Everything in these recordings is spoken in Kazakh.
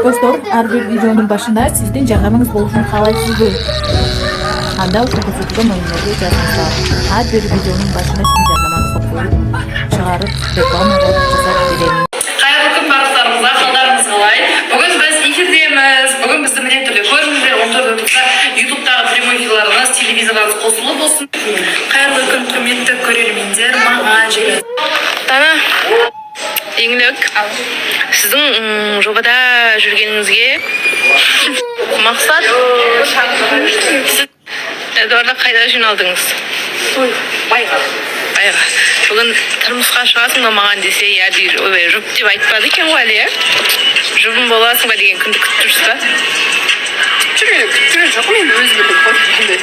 Dostlar, her bir videonun başında sizden jarlamanız boluşunu kalaysızdır. Anda uşakasızlıktan oyunları yazmışlar. Her bir videonun başında sizin jarlamanızı koyup, çıkarıp, reklama жасап беремін. Қайырлы күн барлықтарыңызға, қалдарыңыз қалай? Бүгін біз эфирдеміз. Бүгін бізді міне түрлі көріңіздер. 14-ті ютубтағы прямой эфирларыңыз, телевизорларыңыз қосылып болсын. Қайырлы күн, құрметті көрермендер, маған және Дана, еңлік, сіздің жобада жүргеніңізге мақсат, сіз Эдуард'a қайда жиналдыңыз? байға. Бүгін тұрмысқа шығасың ба маған десе, я дейді, ой, жұп деп айтпады екен ғой әлі, жұбым боласың ба деген күнді күтіп тұрсыз ба? Күттірген жоқ, мен өз білдім қойды.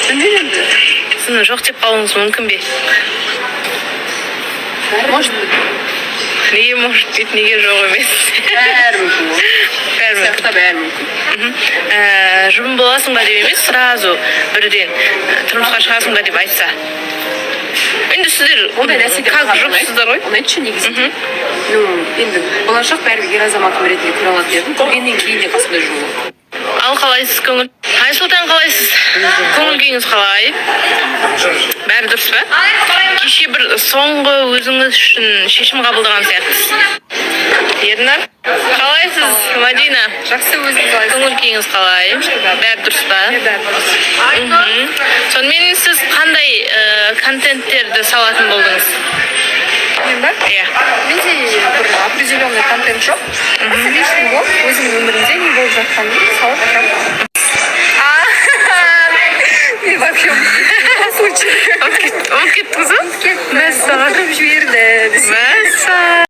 Білмеймін енді. Сіздің жоқ деп қалуыңыз мүмкін бе? Может быть. Неге может быть, неге жоқ емес? Бәрі мүмкін ғой. Бәрі мүмкін. Бәрі мүмкін. Жұбым боласың ба деп емес, сразу бірден тұрмысқа шығасың ба деп айтса. Енді сіздер Ондай нәрседе как жұпсыздар ғой? Оны айтшы негізінде. Енді болашақ бәрібір ер азаматым ретінде көре алады дедім. Көргеннен кейін де қасымда жүру. Ал қалайсыз көңіл? Айсұлтан қалайсыз? Көңіл күйіңіз қалай? Бәрі дұрыс па? Кеше бір соңғы өзіңіз үшін шешім қабылдаған сияқтысыз. Ернар, қалайсыз? Мадина, Жақсы өзіңіз қалайсыз? көңіл күйіңіз қалай? Бәрі дұрыс па? Сонымен сіз қандай контенттерді салатын болдыңыз? Мен ба? Иә. Менде бір определенный контент жоқ. Личный болып, өзімнің өмірімде не болып жатқанын салып шығамын. И вообще, случай. Ұмытып кеттіңіз ба? Мәссаған. Жіберді. Мәссаған.